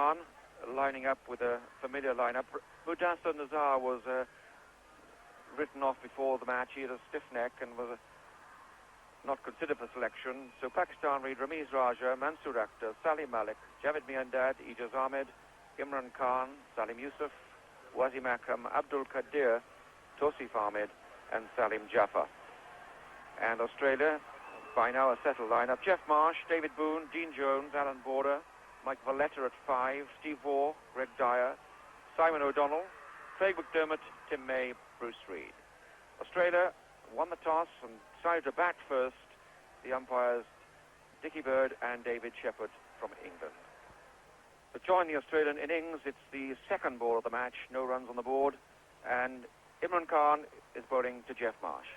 Khan lining up with a familiar lineup. Mudassar Nazar was written off before the match. He had a stiff neck and was not considered for selection. So Pakistan read Ramiz Raja, Mansoor Akhtar, Salim Malik, Javed Miandad, Ijaz Ahmed, Imran Khan, Salim Yusuf, Wasim Akram, Abdul Qadir, Tosif Ahmed and Saleem Jaffar. And Australia, by now a settled lineup: Jeff Marsh, David Boon, Dean Jones, Alan Border, Mike Valletta at 5, Steve Waugh, Greg Dyer, Simon O'Donnell, Craig McDermott, Tim May, Bruce Reid. Australia won the toss and decided to bat first. The umpires, Dickie Bird and David Shepherd from England. To join the Australian innings, it's the second ball of the match, no runs on the board, and Imran Khan is bowling to Jeff Marsh.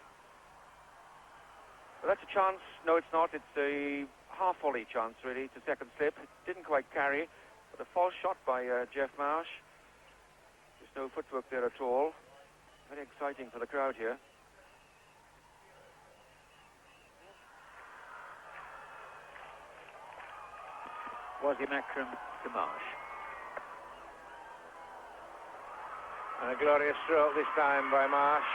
Well, that's a chance. No, it's not. It's a half-volley chance, really, to second slip. It didn't quite carry, but a false shot by Jeff Marsh. There's no footwork there at all. Very exciting for the crowd here. Wasim Akram to Marsh. And a glorious stroke this time by Marsh.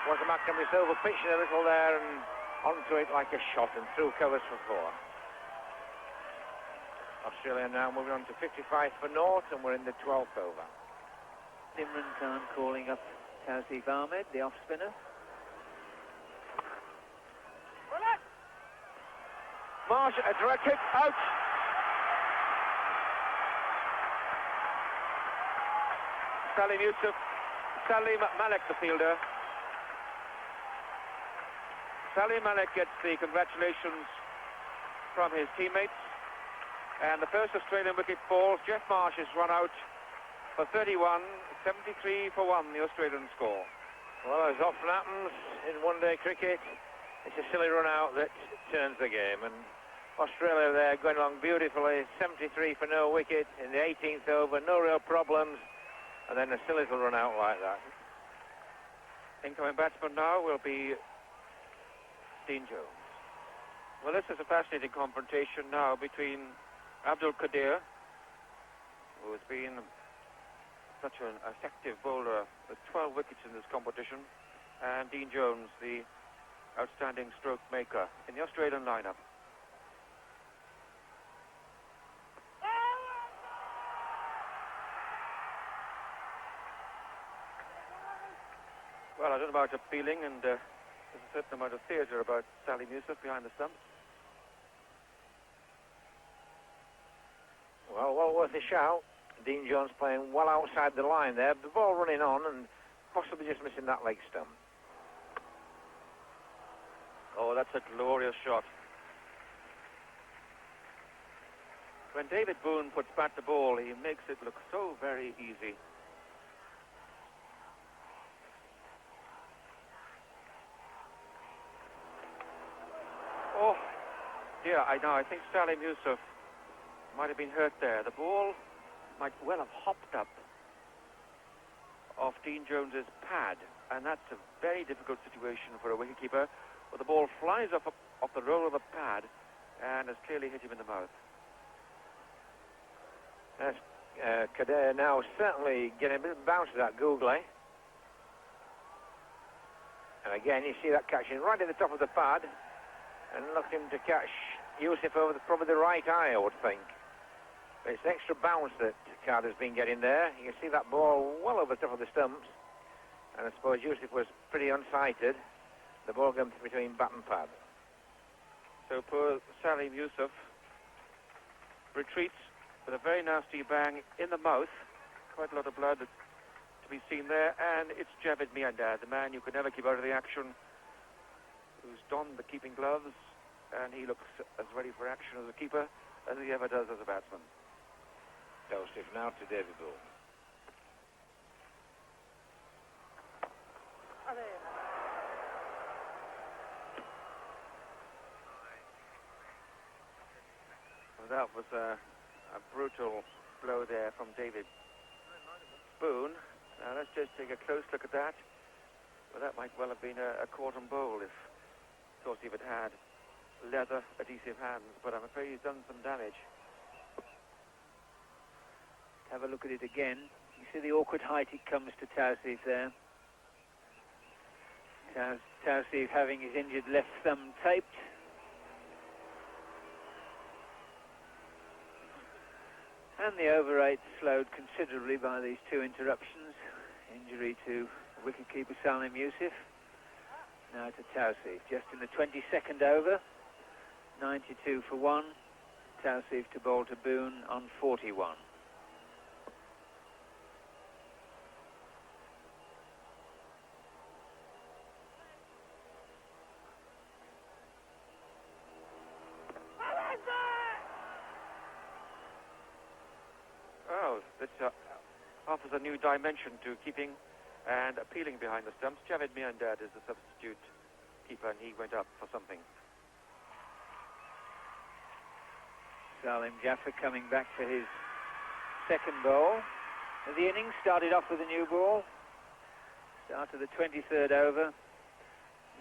Wasim Akram is over pitching a little there and onto it like a shot and through covers for 4. Australia now moving on to 55 for naught, and we're in the 12th over. Imran Khan calling up Tasif Ahmed, the off-spinner. Marsh, a direct hit, out! Salim Yusuf, Salim Malik, the fielder. Salim Malik gets the congratulations from his teammates. And the first Australian wicket falls. Jeff Marsh is run out for 31, 73 for 1, the Australian score. Well, as often happens in one-day cricket, it's a silly run out that turns the game. And Australia there going along beautifully, 73 for no wicket in the 18th over, no real problems. And then a silly little run out like that. Incoming batsman now will be Dean Jones. Well, this is a fascinating confrontation now between Abdul Qadir, who has been such an effective bowler with 12 wickets in this competition, and Dean Jones, the outstanding stroke maker in the Australian lineup. Well, I don't know about appealing, and there's a certain amount of theatre about Salim Yusuf behind the stumps. Well worth a shout. Dean Jones playing well outside the line there. The ball running on and possibly just missing that leg stump. Oh, that's a glorious shot. When David Boon puts back the ball, he makes it look so very easy. Oh, dear, I think Salim Yusuf might have been hurt there. The ball might well have hopped up off Dean Jones's pad, and that's a very difficult situation for a wicketkeeper. But the ball flies off the roll of the pad and has clearly hit him in the mouth. Yes, Qadir now certainly getting a bit of bounce to that googly. And again, you see that catching right at the top of the pad, and looking to catch Yusuf over probably the right eye, I would think. But it's the extra bounce that Carter's been getting there. You can see that ball well over the top of the stumps, and I suppose Yusuf was pretty unsighted. The ball going between bat and pad. So poor Salim Yusuf retreats with a very nasty bang in the mouth. Quite a lot of blood to be seen there, and it's Javed Miandad, the man you could never keep out of the action, who's donned the keeping gloves, and he looks as ready for action as a keeper as he ever does as a batsman. Joseph now to David Boon. Well, that was a brutal blow there from David Boon. Now let's just take a close look at that. Well, that might well have been a quarter bowl if Tosif had leather adhesive hands, but I'm afraid he's done some damage. Have a look at it again. You see the awkward height it comes to Tawseef there. Tawseef having his injured left thumb taped. And the over rate slowed considerably by these two interruptions. Injury to wicketkeeper Saleem Jaffar. Now to Tawseef, just in the 22nd over. 92 for 1. Tawseef to bowl to Boon on 41. Oh, this offers a new dimension to keeping and appealing behind the stumps. Javed Miandad is the substitute keeper, and he went up for something. Saleem Jaffar coming back for his second bowl. The innings started off with a new ball. Start of the 23rd over.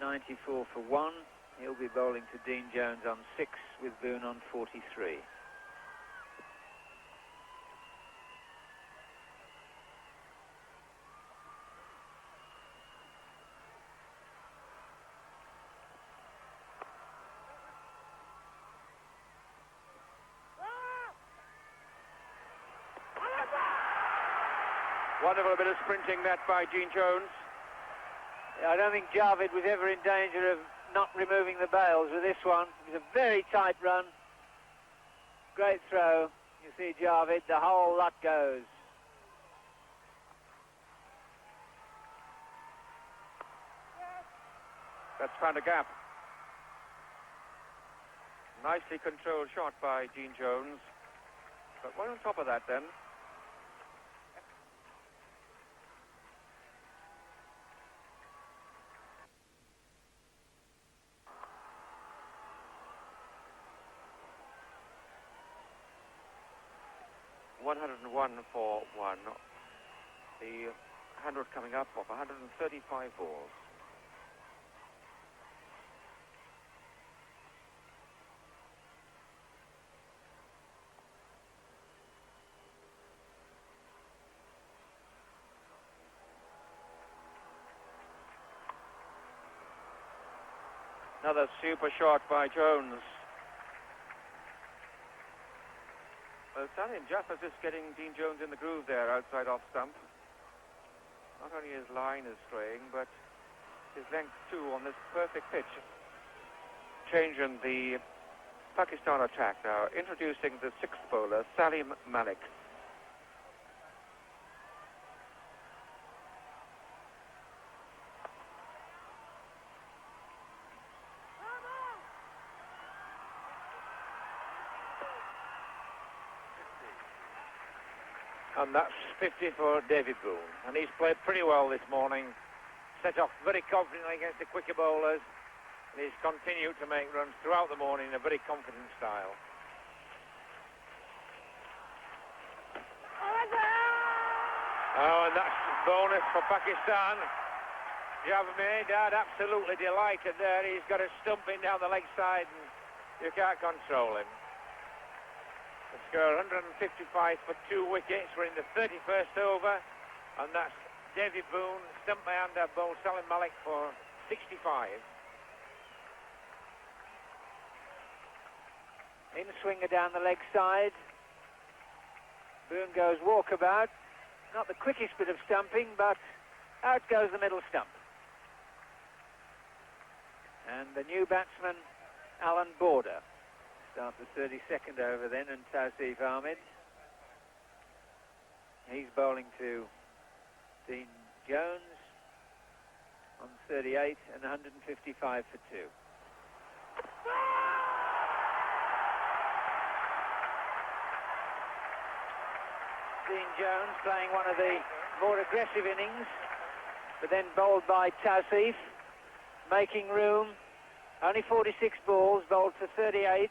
94 for 1. He'll be bowling to Dean Jones on 6 with Boon on 43. Wonderful bit of sprinting that by Dean Jones. I don't think Javed was ever in danger of not removing the bails with this one. It was a very tight run. Great throw. You see Javed, the whole lot goes. That's found a gap. Nicely controlled shot by Dean Jones. But one on top of that then. ...101 for 1. The 100 coming up of 135 balls. Another super shot by Jones. Well, Saleem Jaffar just getting Dean Jones in the groove there outside off stump. Not only his line is straying, but his length too on this perfect pitch. Change in the Pakistan attack now. Introducing the sixth bowler, Saleem Malik. And that's 50 for David Boon. And he's played pretty well this morning. Set off very confidently against the quicker bowlers. And he's continued to make runs throughout the morning in a very confident style. Oh, and that's bonus for Pakistan. Javed Miandad absolutely delighted there. He's got a stumping down the leg side and you can't control him. The score 155 for 2 wickets. We're in the 31st over, and that's David Boon, Stump Miandad bowled Saleem Malik for 65. In swinger down the leg side. Boon goes walkabout. Not the quickest bit of stumping, but out goes the middle stump. And the new batsman, Alan Border. Start the 32nd over then, and Tawseef Ahmed. He's bowling to Dean Jones on 38 and 155 for 2. Dean Jones playing one of the more aggressive innings, but then bowled by Tawseef, making room. Only 46 balls, bowled for 38.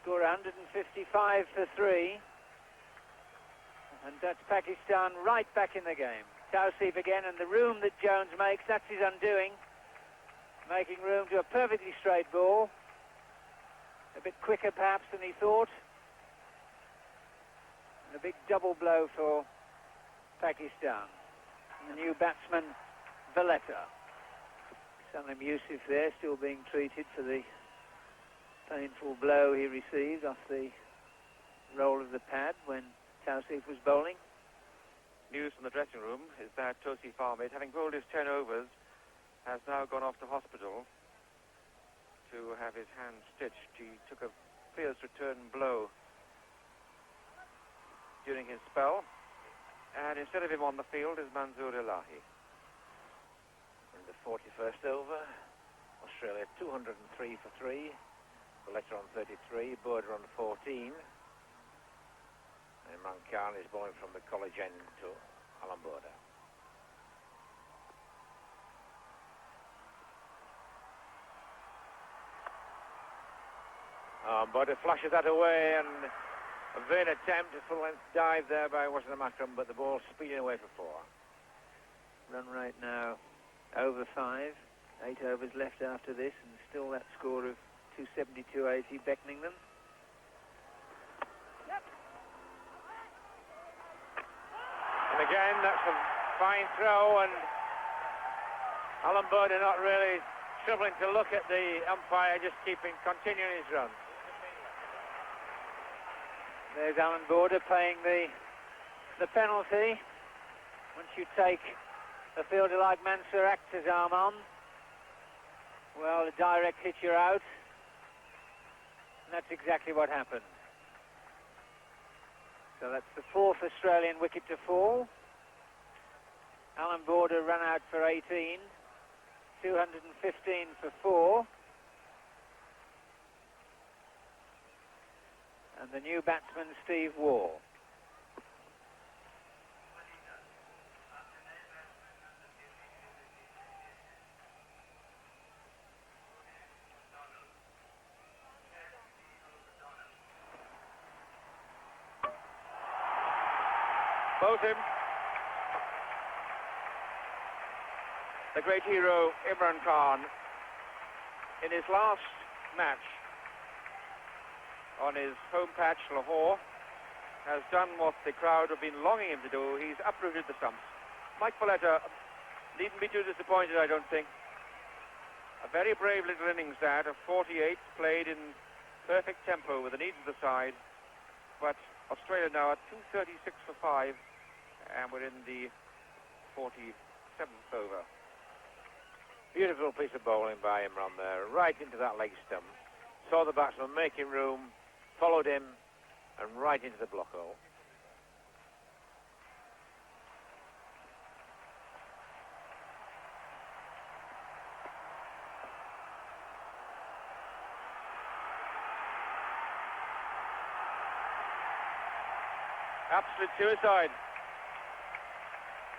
Score 155 for 3. And that's Pakistan right back in the game. Tawseef again, and the room that Jones makes, that's his undoing. Making room to a perfectly straight ball. A bit quicker perhaps than he thought. And a big double blow for Pakistan. And the new batsman, Valletta. Saleem Jaffar there, still being treated for the painful blow he received off the roll of the pad when Tausif was bowling. News from the dressing room is that Tausif Ahmed, having bowled his 10 overs, has now gone off to hospital to have his hand stitched. He took a fierce return blow during his spell, and instead of him on the field is Manzoor Ilahi. In the 41st over, Australia 203 for 3, Valletta on 33, Border on 14. Imran Khan is bowling from the college end to Alan Border. Border flashes that away, and a vain attempt, a full-length dive there by Wasim Akram, but the ball speeding away for 4. Run rate now over 5. 8 overs left after this, and still that score of 272.80 beckoning them. And again, that's a fine throw, and Alan Border not really troubling to look at the umpire, just continuing his run. There's Alan Border paying the penalty. Once you take a fielder like Mansour Akhtar's arm on, well, a direct hit, you're out. And that's exactly what happened. So that's the 4th Australian wicket to fall. Alan Border ran out for 18, 215 for 4. And the new batsman, Steve Waugh. Both him. The great hero, Imran Khan, in his last match on his home patch, Lahore, has done what the crowd have been longing him to do. He's uprooted the stumps. Mike Valletta needn't be too disappointed, I don't think. A very brave little innings that of 48, played in perfect tempo with the needs of the side. But Australia now at 236 for 5, and we're in the 47th over. Beautiful piece of bowling by Imran there, right into that leg stump. Saw the batsman making room, followed him, and right into the block hole. Absolute suicide.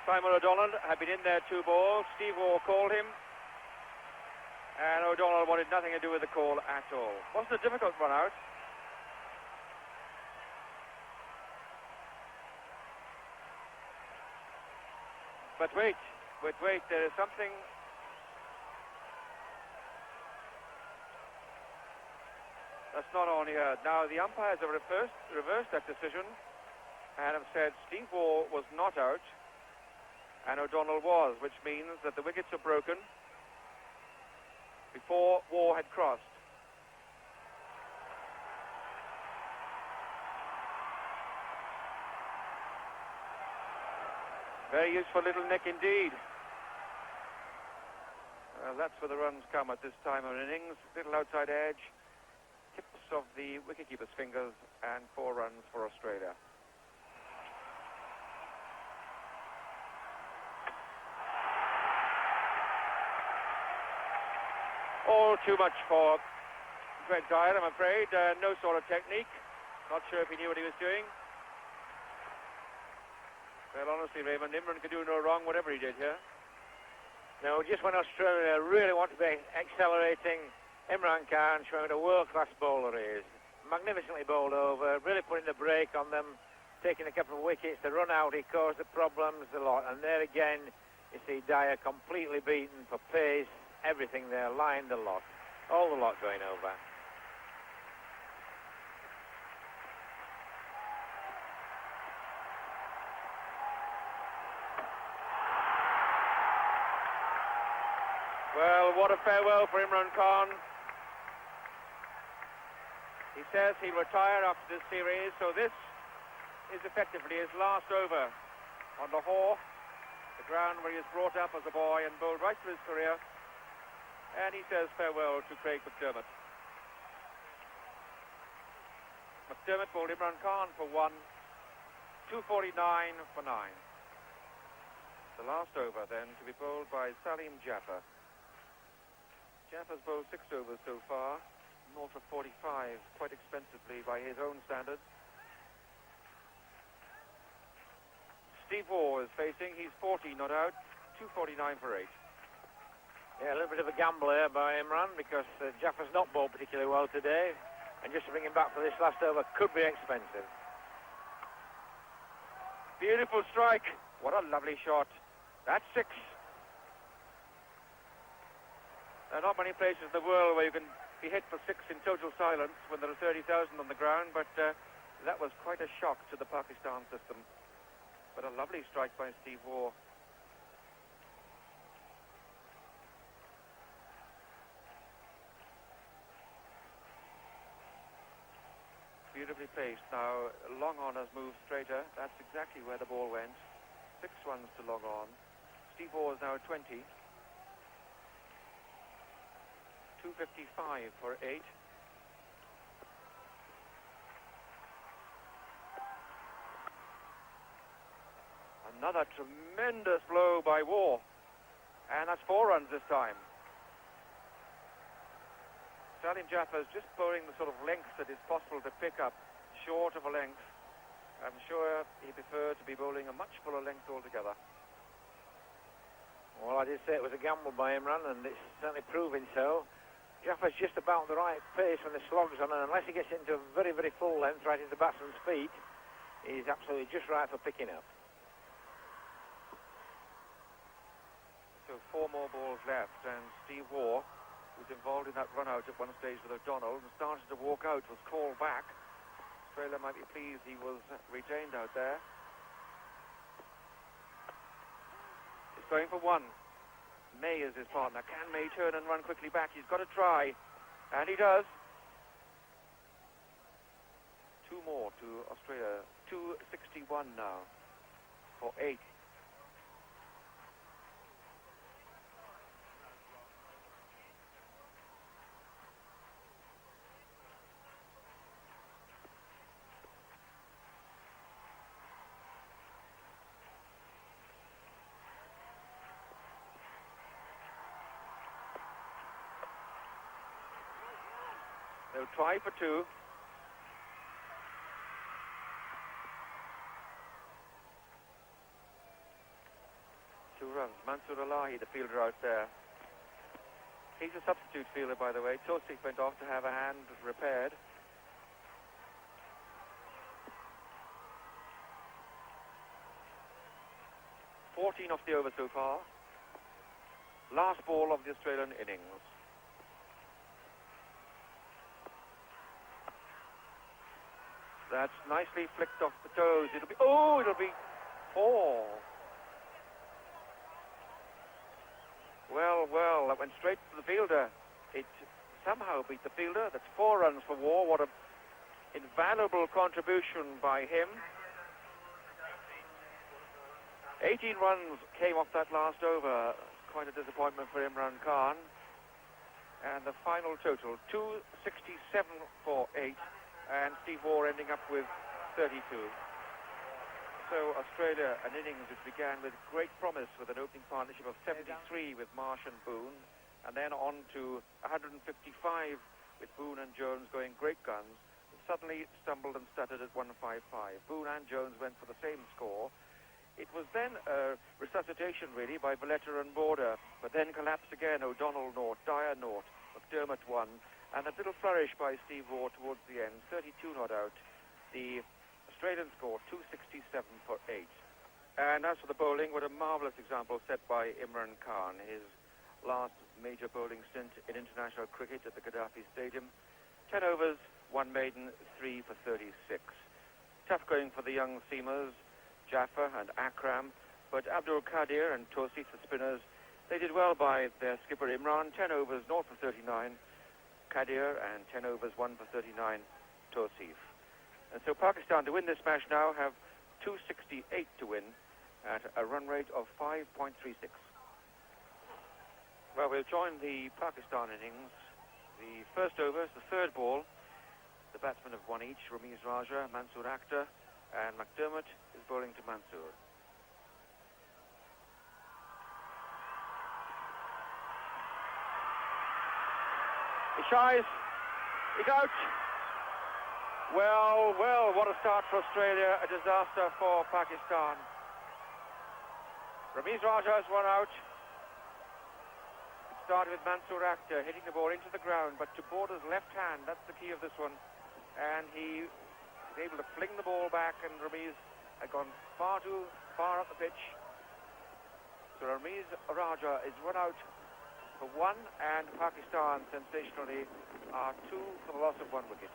Simon O'Donnell had been in there 2 balls. Steve Waugh called him, and O'Donnell wanted nothing to do with the call at all. Wasn't a difficult run out. But wait, there is something. That's not on here. Now the umpires have reversed that decision and have said Steve Waugh was not out and O'Donnell was, which means that the wickets are broken before Waugh had crossed. Very useful little nick indeed. That's where the runs come at this time of innings. Little outside edge, tips of the wicketkeeper's fingers, and 4 runs for Australia. All too much for Greg Dyer, I'm afraid. No sort of technique. Not sure if he knew what he was doing. Well, honestly, Raymond, Imran could do no wrong, whatever he did here. No, just when Australia really want to be accelerating, Imran Khan showing what a world-class bowler he is. Magnificently bowled over, really putting the brake on them, taking a couple of wickets. The run out, he caused the problems a lot. And there again, you see Dyer completely beaten for pace, everything there, lined the lot. All the lot going over. Well, what a farewell for Imran Khan. He says he'll retire after this series, so this is effectively his last over on Lahore, the ground where he was brought up as a boy and bowled right through his career. And he says farewell to Craig McDermott. McDermott bowled Imran Khan for 1, 249 for 9. The last over then to be bowled by Saleem Jaffar. Jaffar's bowled 6 overs so far, north of 45, quite expensively by his own standards. Steve Waugh is facing, he's 40 not out, 249 for 8. Yeah, a little bit of a gamble there by Imran because Jaffar's not bowled particularly well today, and just to bring him back for this last over could be expensive. Beautiful strike, what a lovely shot. That's 6. There are not many places in the world where you can be hit for 6 in total silence when there are 30,000 on the ground, but that was quite a shock to the Pakistan system. But a lovely strike by Steve Waugh. Beautifully placed. Now, long on has moved straighter. That's exactly where the ball went. 6 runs to long on. Steve Waugh is now at 20. 255 for 8. Another tremendous blow by Waugh. And that's 4 runs this time. Saleem Jaffar is just bowling the sort of length that is possible to pick up, short of a length. I'm sure he preferred to be bowling a much fuller length altogether. Well, I did say it was a gamble by Imran, and it's certainly proving so. Jaffar's just about the right pace when the slog's on, and unless he gets into a very, very full length right into the batsman's feet, he's absolutely just right for picking up. So 4 more balls left, and Steve Waugh, who's involved in that run-out at one stage with O'Donnell and started to walk out, was called back. Australia might be pleased he was retained out there. He's going for 1. May is his partner. Can May turn and run quickly back? He's got to try, and he does. 2 more to Australia. 261 now for 8. They'll try for 2. Two runs. Mansoor Alahi, the fielder out there. He's a substitute fielder, by the way. Tosif went off to have a hand repaired. "14 off the over so far. Last ball of the Australian innings. That's nicely flicked off the toes. It'll be 4. Well, that went straight to the fielder. It somehow beat the fielder. That's 4 runs for Waugh. What an invaluable contribution by him. 18 runs came off that last over. Quite a disappointment for Imran Khan. And the final total, 267 for 8. And Steve Waugh ending up with 32. So Australia, an innings which began with great promise with an opening partnership of 73 with Marsh and Boon, and then on to 155 with Boon and Jones going great guns, suddenly stumbled and stuttered at 155. Boon and Jones went for the same score. It was then a resuscitation really by Valletta and Border, but then collapsed again. O'Donnell 0, Dyer 0, McDermott 1. And a little flourish by Steve Waugh towards the end, 32 not out. The Australian score, 267 for 8. And as for the bowling, what a marvellous example set by Imran Khan, his last major bowling stint in international cricket at the Gaddafi Stadium. 10 overs, 1 maiden, 3 for 36. Tough going for the young seamers, Jaffar and Akram, but Abdul Qadir and Tosif, the spinners, They did well by their skipper Imran, 10 overs, 0 for 39, Kadir, and 10 overs, 1 for 39, Tosif. And so Pakistan, to win this match now, have 268 to win at a run rate of 5.36. Well, we'll join the Pakistan innings. The first over is the third ball. The batsmen have one each, Ramiz Raja, Mansoor Akhtar, and McDermott is bowling to Mansoor. He shies. He's out. Well, what a start for Australia. A disaster for Pakistan. Ramiz Raja has one out. It started with Mansoor Akhtar hitting the ball into the ground, but to Border's left hand, that's the key of this one. And he was able to fling the ball back, and Ramiz had gone far too far up the pitch. So Ramiz Raja is run out for one, and Pakistan, sensationally, are two for the loss of 1 wicket.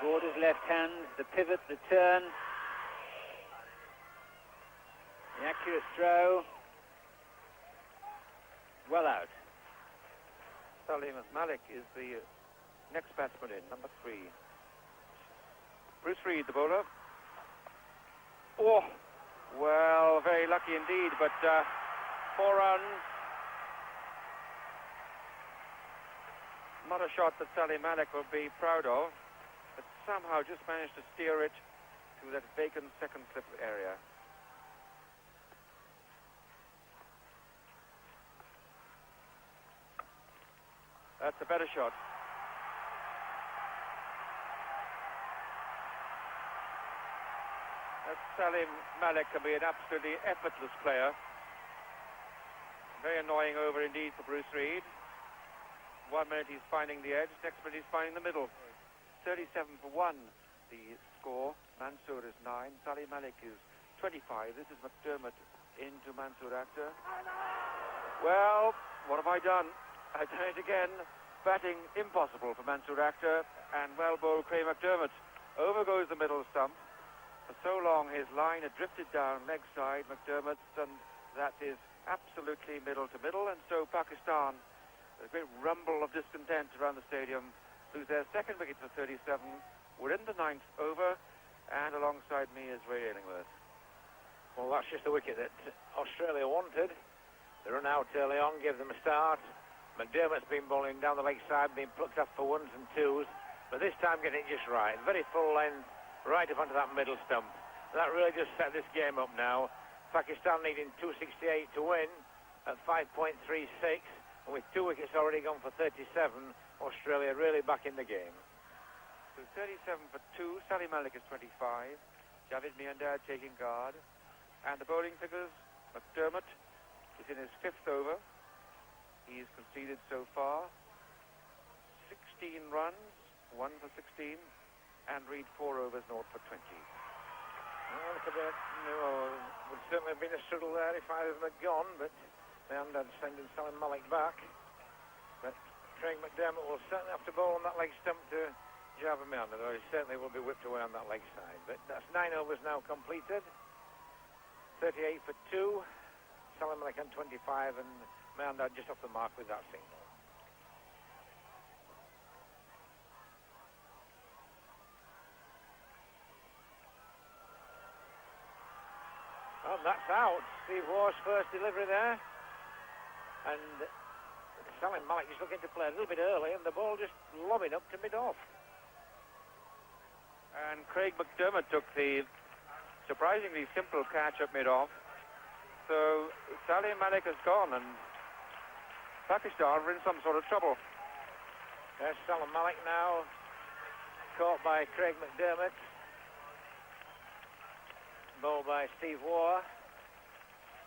Border's left hand, the pivot, the turn, the accurate throw, well out. Saleem Malik is the next batsman in, number 3. Bruce Reid, the bowler. Oh, well, very lucky indeed, but 4 runs. Not a shot that Saleem Malik will be proud of, but somehow just managed to steer it to that vacant second slip area. That's a better shot. Saleem Malik can be an absolutely effortless player. Very annoying over indeed for Bruce Reid. 1 minute he's finding the edge, next minute he's finding the middle. 37 for 1 the score. Mansoor is 9, Saleem Malik is 25. This is McDermott into Mansoor Akhtar. Well, what have I done? I've done it again. Batting impossible for Mansoor Akhtar, and well bowled Craig McDermott. Over goes the middle stump. For so long his line had drifted down leg side, McDermott's, and that is absolutely middle to middle, and so Pakistan, a great rumble of discontent around the stadium, lose their second wicket for 37. We're in the 9th over, and alongside me is Ray Illingworth. Well, that's just the wicket that Australia wanted. They run out early on, gave them a start. McDermott's been bowling down the leg side, being plucked up for 1s and 2s, but this time getting it just right. Very full length, right up onto that middle stump. That really just set this game up now. Pakistan needing 268 to win at 5.36, and with 2 wickets already gone for 37, Australia really back in the game. So 37 for 2, Saleem Malik is 25, Javed Miandad taking guard, and the bowling figures, McDermott is in his 5th over. He's conceded so far 16 runs, 1 for 16, and Reid 4 overs, 0 for 20. Well, look at that. Would certainly have been a struggle there if either of them had gone, but Miandad sending Saleem Malik back. But Craig McDermott will certainly have to bowl on that leg stump to Javed Miandad, or he certainly will be whipped away on that leg side. But that's 9 overs now completed. 38 for 2. Saleem Malik on 25, and Miandad just off the mark with that single. Oh, that's out. Steve Waugh's first delivery there. And Saleem Malik just looking to play a little bit early, and the ball just lobbing up to mid-off. And Craig McDermott took the surprisingly simple catch at mid-off. So Saleem Malik has gone, and Pakistan are in some sort of trouble. There's Saleem Malik now, caught by Craig McDermott. Bowled by Steve Waugh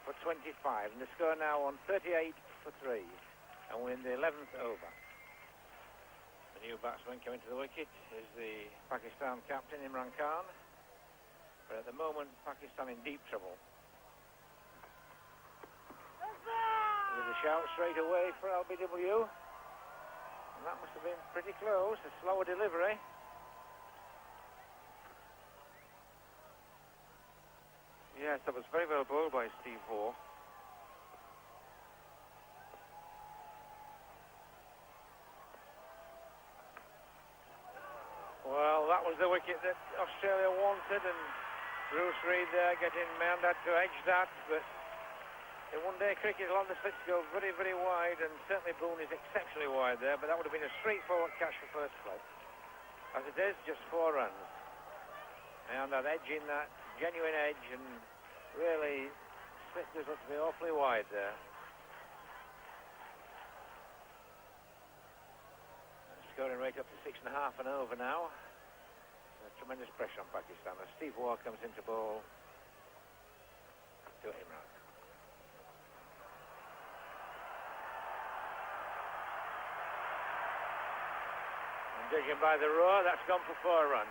for 25. And the score now on 38 for 3. And we're in the 11th over. The new batsman coming to the wicket is the Pakistan captain, Imran Khan. But at the moment, Pakistan in deep trouble. There's a shout straight away for LBW. And that must have been pretty close. A slower delivery. Yes, that was very well bowled by Steve Waugh. was the wicket that Australia wanted, and Bruce Reid there getting Miandad to edge that, but in one-day cricket, a lot of the slits go very, very wide, and certainly Boon is exceptionally wide there, but that would have been a straightforward catch for first slip. As it is, just 4 runs. Miandad edging that genuine edge, and really slit does look to be awfully wide there. Scoring rate up to 6.5 and over now. Tremendous pressure on Pakistan as Steve Waugh comes into bowl to Imran. And judging by the roar, that's gone for 4 runs.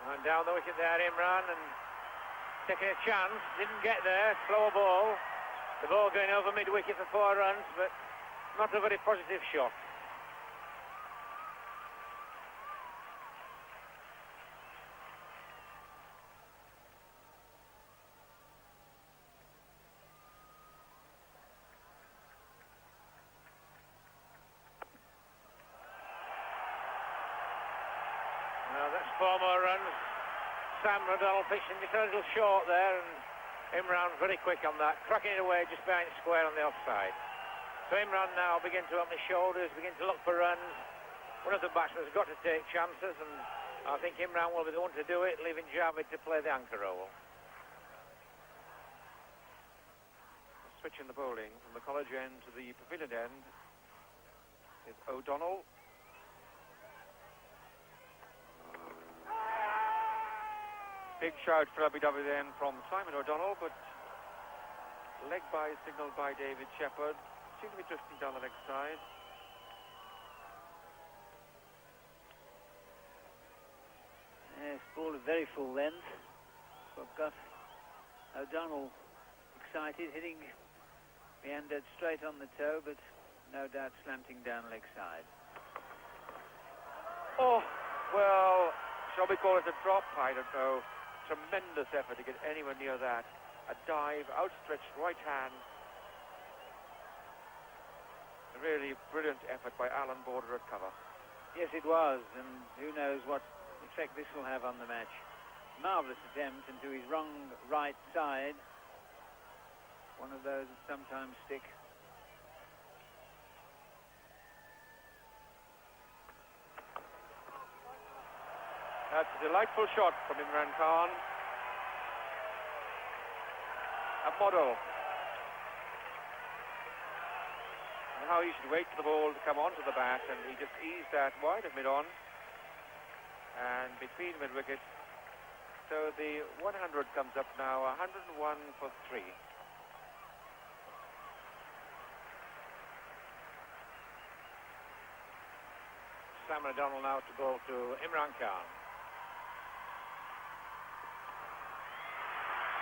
And down the wicket there, Imran, and taking a chance, didn't get there, slower ball. The ball going over mid-wicket for 4 runs, but not a very positive shot. Well, that's 4 more runs. Sam O'Donnell pitching just a little short there, and Imran very quick on that, cracking it away just behind square on the offside. So Imran now begin to open his shoulders, begin to look for runs. One of the batsmen has got to take chances, and I think Imran will be the one to do it, leaving Javed to play the anchor role. Switching the bowling from the college end to the pavilion end is O'Donnell. Big shout for Abu Dhabi then from Simon O'Donnell, but leg by signalled by David Shepherd. Seems to be drifting down the leg side. Yes, ball of very full length. So I've got O'Donnell excited, hitting Miandad straight on the toe, but no doubt slanting down leg side. Oh, well, shall we call it a drop? I don't know. Tremendous effort to get anywhere near that. A dive, outstretched right hand. A really brilliant effort by Alan Border at cover. Yes, it was, and who knows what effect this will have on the match. Marvellous attempt into his wrong right side. One of those that sometimes stick. That's a delightful shot from Imran Khan. A model. And how he should wait for the ball to come onto the bat, and he just eased that wide of mid-on and between mid-wicket. So the 100 comes up now, 101 for 3. Sam O'Donnell now to bowl to Imran Khan.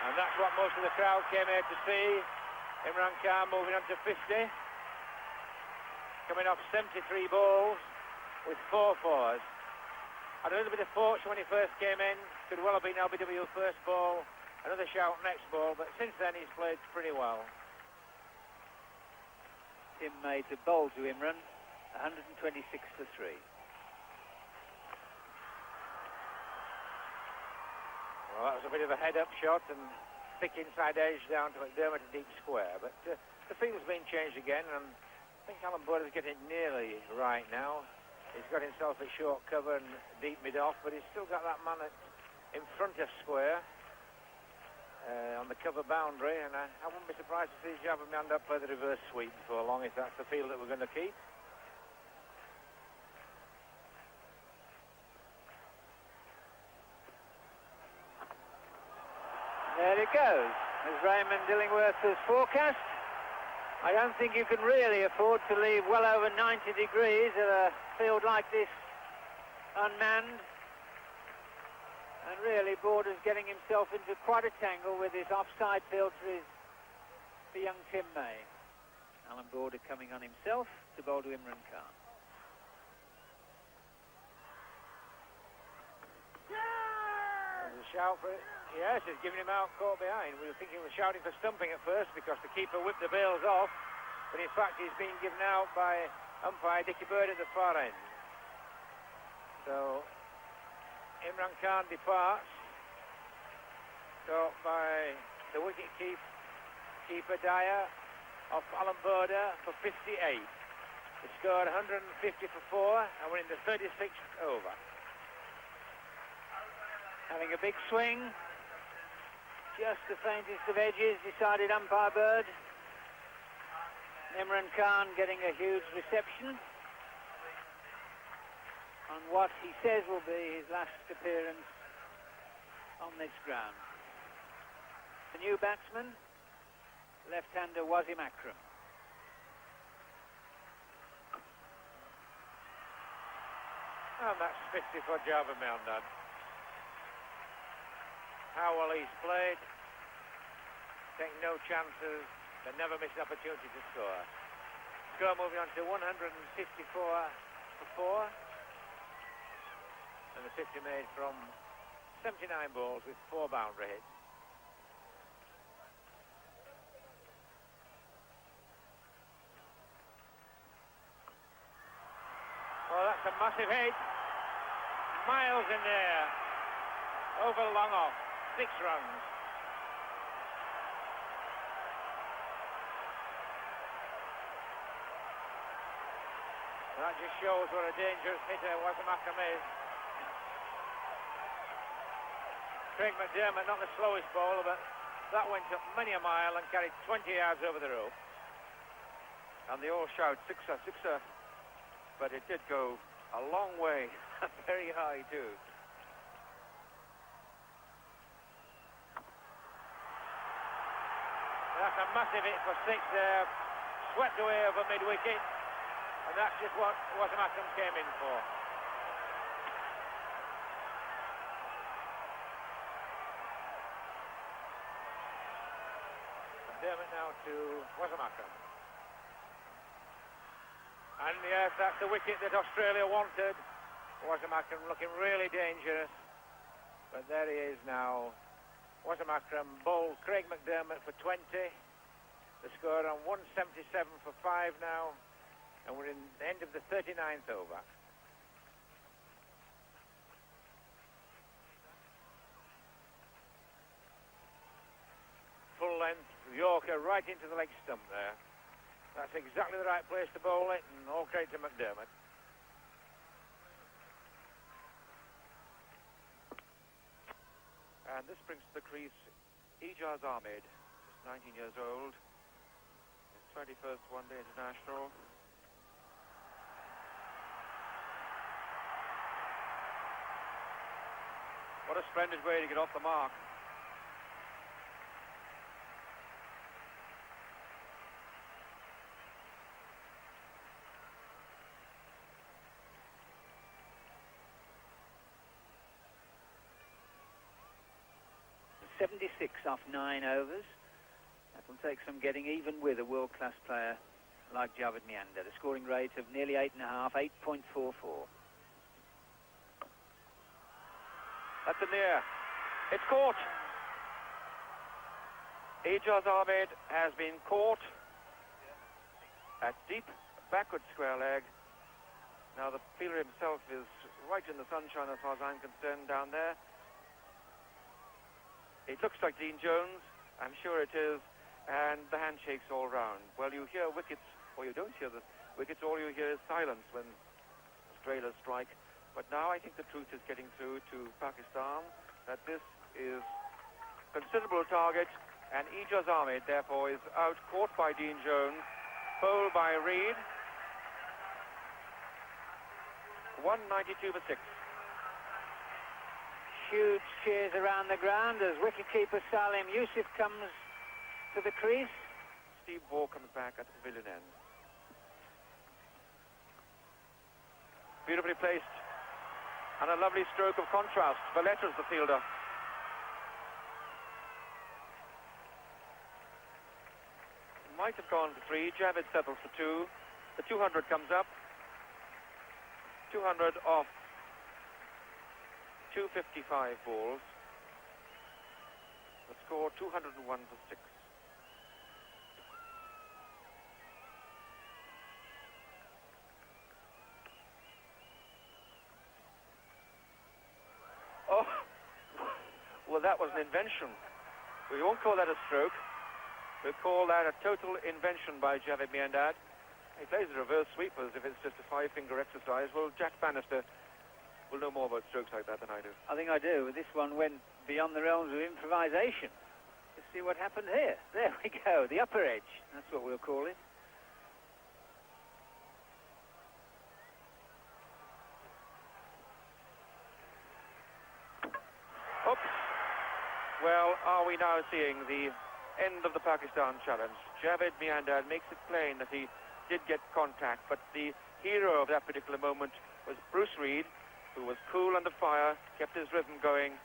And that's what most of the crowd came here to see. Imran Khan moving on to 50. Coming off 73 balls with 4 fours. Had a little bit of fortune when he first came in. Could well have been LBW first ball. Another shout next ball. But since then he's played pretty well. Tim made to bowl to Imran. 126 for 3. Well, that was a bit of a head-up shot and thick inside edge down to McDermott and deep square. But the field's been changed again, and I think Alan Border's getting nearly right now. He's got himself a short cover and deep mid-off, but he's still got that man in front of square on the cover boundary, and I wouldn't be surprised to see Javed Miandad play the reverse sweep before long if that's the field that we're going to keep. There it goes, as Raymond Dillingworth has forecast. I don't think you can really afford to leave well over 90 degrees of a field like this unmanned. And really, Border's getting himself into quite a tangle with his offside field for young Tim May. Alan Border coming on himself to bowl to Imran Khan. shout for it. Yes, he's giving him out caught behind. We were thinking he was shouting for stumping at first because the keeper whipped the bails off, but in fact he's been given out by umpire Dickie Bird at the far end. So Imran Khan departs, caught by the wicket keeper Dyer off Alan Border for 58. He scored 150 for 4 and we're in the 36th over. Having a big swing, just the faintest of edges, decided umpire Bird. Imran Khan getting a huge reception on what he says will be his last appearance on this ground. The new batsman, left-hander Wasim Akram. And that's 50 for Javed Miandad. How well he's played, taking no chances, but never missed an opportunity to score. Score moving on to 154 for 4. And the 50 made from 79 balls with 4 boundary hits. Oh, that's a massive hit. Miles in there. Over long off. 6 runs. That just shows what a dangerous hitter Wasim Akram is. Craig McDermott, not the slowest bowler, but that went up many a mile and carried 20 yards over the rope. And they all shout, sixer, sixer. But it did go a long way, very high too. That's a massive hit for 6 there, swept away over mid-wicket, and that's just what Wasim Akram came in for. Dermot now to Wasim Akram. And yes, that's the wicket that Australia wanted. Wasim Akram looking really dangerous, but there he is now. Wasim Akram bowled Craig McDermott for 20. The score on 177 for 5 now, and we're in the end of the 39th over. Full length Yorker right into the leg stump there. That's exactly the right place to bowl it, and all credit to McDermott. And this brings to the crease Ijaz Ahmed, 19 years old, his 21st one-day international. What a splendid way to get off the mark. .76 off 9 overs. That will take some getting even with a world-class player like Javed Miandad. A scoring rate of nearly 8.5, 8.44. That's in the air. It's caught. Ijaz Ahmed has been caught at deep backward square leg. Now the fielder himself is right in the sunshine as far as I'm concerned down there. It looks like Dean Jones, I'm sure it is, and the handshakes all round. Well, you hear wickets, or you don't hear the wickets, all you hear is silence when Australia strike. But now I think the truth is getting through to Pakistan, that this is considerable target, and Ijaz Ahmed, therefore, is out, caught by Dean Jones, bowled by Reid. 192 for 6. Huge cheers around the ground as wicketkeeper Saleem Jaffar comes to the crease. Steve Waugh comes back at the pavilion end. Beautifully placed, and a lovely stroke of contrast. Valletta's the fielder. Might have gone for 3. Javed settles for 2. The 200 comes up. 200 off 255 balls. score 201 for 6. Oh, well, that was an invention. We won't call that a stroke. We'll call that a total invention by Javed Miandad. He plays the reverse sweep as if it's just a 5-finger exercise. Well, Jack Bannister will know more about strokes like that than I do. I think I do. This one went beyond the realms of improvisation. Let's see what happened here. There we go, the upper edge. That's what we'll call it. Oops. Well, are we now seeing the end of the Pakistan challenge? Javed Miandad makes it plain that he did get contact, but the hero of that particular moment was Bruce Reid, who was cool under fire, kept his rhythm going,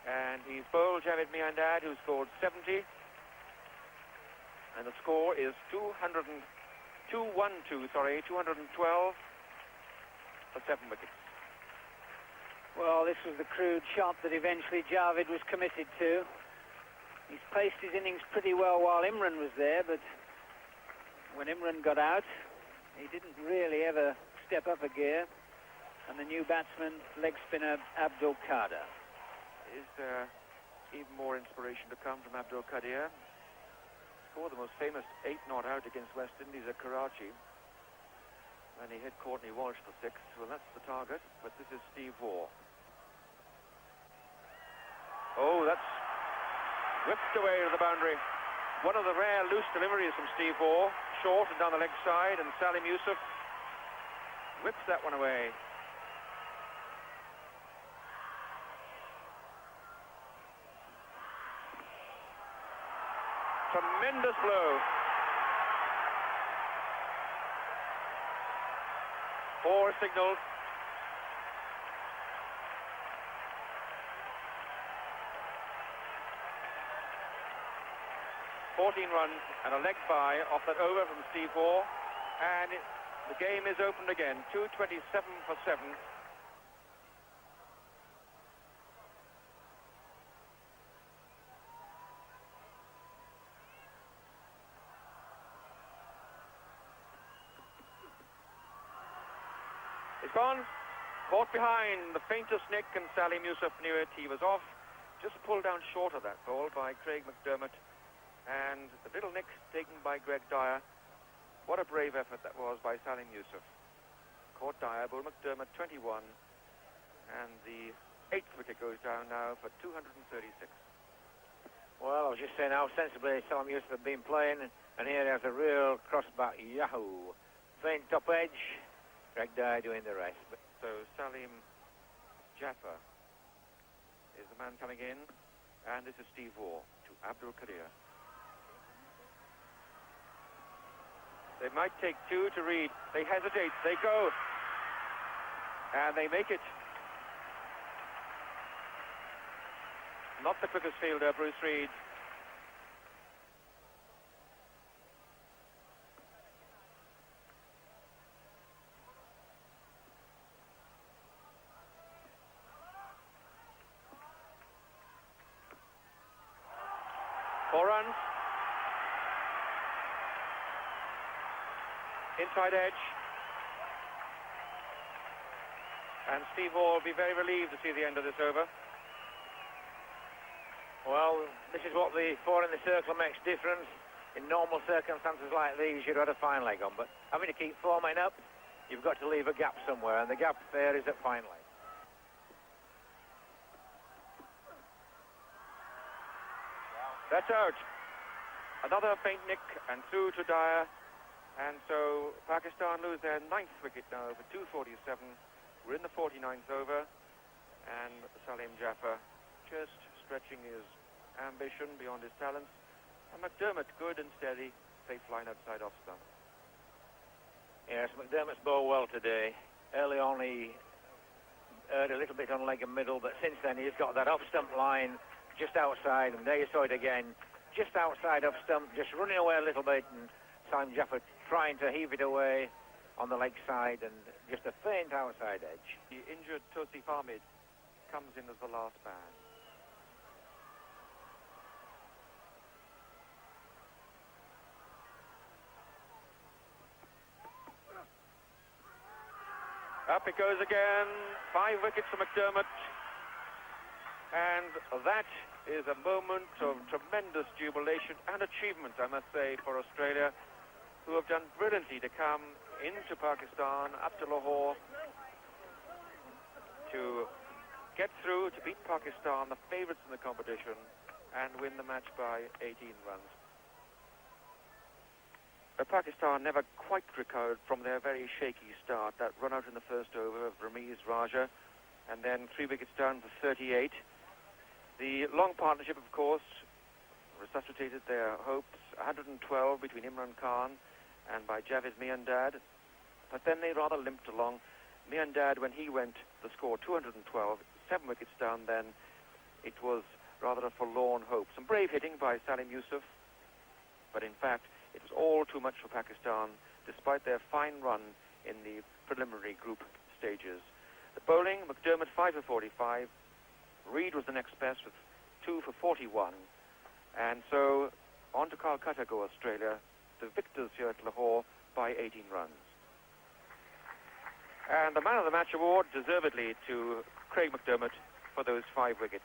and he's bowled Javed Miandad, who scored 70, and the score is 212 for 7 wickets. Well, this was the crude shot that eventually Javed was committed to. He's paced his innings pretty well while Imran was there, but when Imran got out, he didn't really ever step up a gear. And the new batsman, leg spinner Abdul Qadir. Is there even more inspiration to come from Abdul Qadir? Scored the most famous 8 not out against West Indies at Karachi. And he hit Courtney Walsh for 6. Well, that's the target, but this is Steve Waugh. Oh, that's whipped away to the boundary. One of the rare loose deliveries from Steve Waugh, short and down the leg side, and Saleem Jaffar whips that one away. Tremendous blow. 4 signals. Runs and a leg bye off that over from Steve Waugh, and the game is opened again. 227 for 7. It's gone, caught behind the faintest nick, and Saleem Jaffar knew it. He was off, just pulled down short of that ball by Craig McDermott. And the little nick taken by Greg Dyer. What a brave effort that was by Saleem Jaffar. Caught Dyer, Bull McDermott 21, and the 8th wicket goes down now for 236. Well, I was just saying how sensibly Saleem Jaffar have been playing, and here he has a real crossback yahoo. Faint top edge, Greg Dyer doing the rest. So Saleem Jaffar is the man coming in, and this is Steve Waugh to Abdul Qadir. They might take 2 to Reid. They hesitate. They go. And they make it. Not the quickest fielder, Bruce Reid. Four runs. Inside edge. And Steve Waugh will be very relieved to see the end of this over. Well, this is what the 4 in the circle makes difference. In normal circumstances like these, you'd have a fine leg on, but having to keep 4 men up, you've got to leave a gap somewhere, and the gap there is at fine leg. That's out. Another faint nick and through to Dyer. And so Pakistan lose their 9th wicket now for 247. We're in the 49th over. And Saleem Jaffar just stretching his ambition beyond his talents. And McDermott, good and steady, safe line outside off stump. Yes, McDermott's bowled well today. Early on he erred a little bit on leg and middle, but since then he's got that off stump line just outside, and there you saw it again, just outside off stump, just running away a little bit, and Saleem Jaffar trying to heave it away on the leg side, and just a faint outside edge. The injured Tosif Ahmed comes in as the last man. Up it goes again. 5 wickets for McDermott. And that is a moment of tremendous jubilation and achievement, I must say, for Australia, who have done brilliantly to come into Pakistan, up to Lahore, to get through, to beat Pakistan, the favourites in the competition, and win the match by 18 runs. Pakistan never quite recovered from their very shaky start. That run out in the first over of Ramiz Raja, and then 3 wickets down for 38. The long partnership, of course, resuscitated their hopes. 112 between Imran Khan and by Javed Miandad. But then they rather limped along. Miandad, when he went, the score 212, 7 wickets down then. It was rather a forlorn hope. Some brave hitting by Saleem Jaffar, but in fact, it was all too much for Pakistan, despite their fine run in the preliminary group stages. The bowling, McDermott 5 for 45. Reid was the next best with 2 for 41. And so, on to Calcutta go Australia, the victors here at Lahore by 18 runs. And the Man of the Match award, deservedly, to Craig McDermott for those 5 wickets.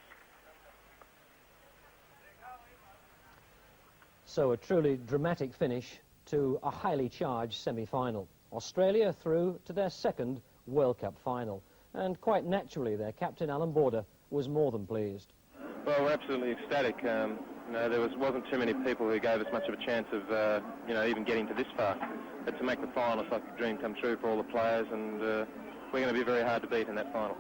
So a truly dramatic finish to a highly charged semi-final. Australia through to their second World Cup final. And quite naturally, their captain, Alan Border, was more than pleased. Well, we're absolutely ecstatic. There wasn't too many people who gave us much of a chance of, even getting to this far. But to make the final, it's like a dream come true for all the players, and we're going to be very hard to beat in that final.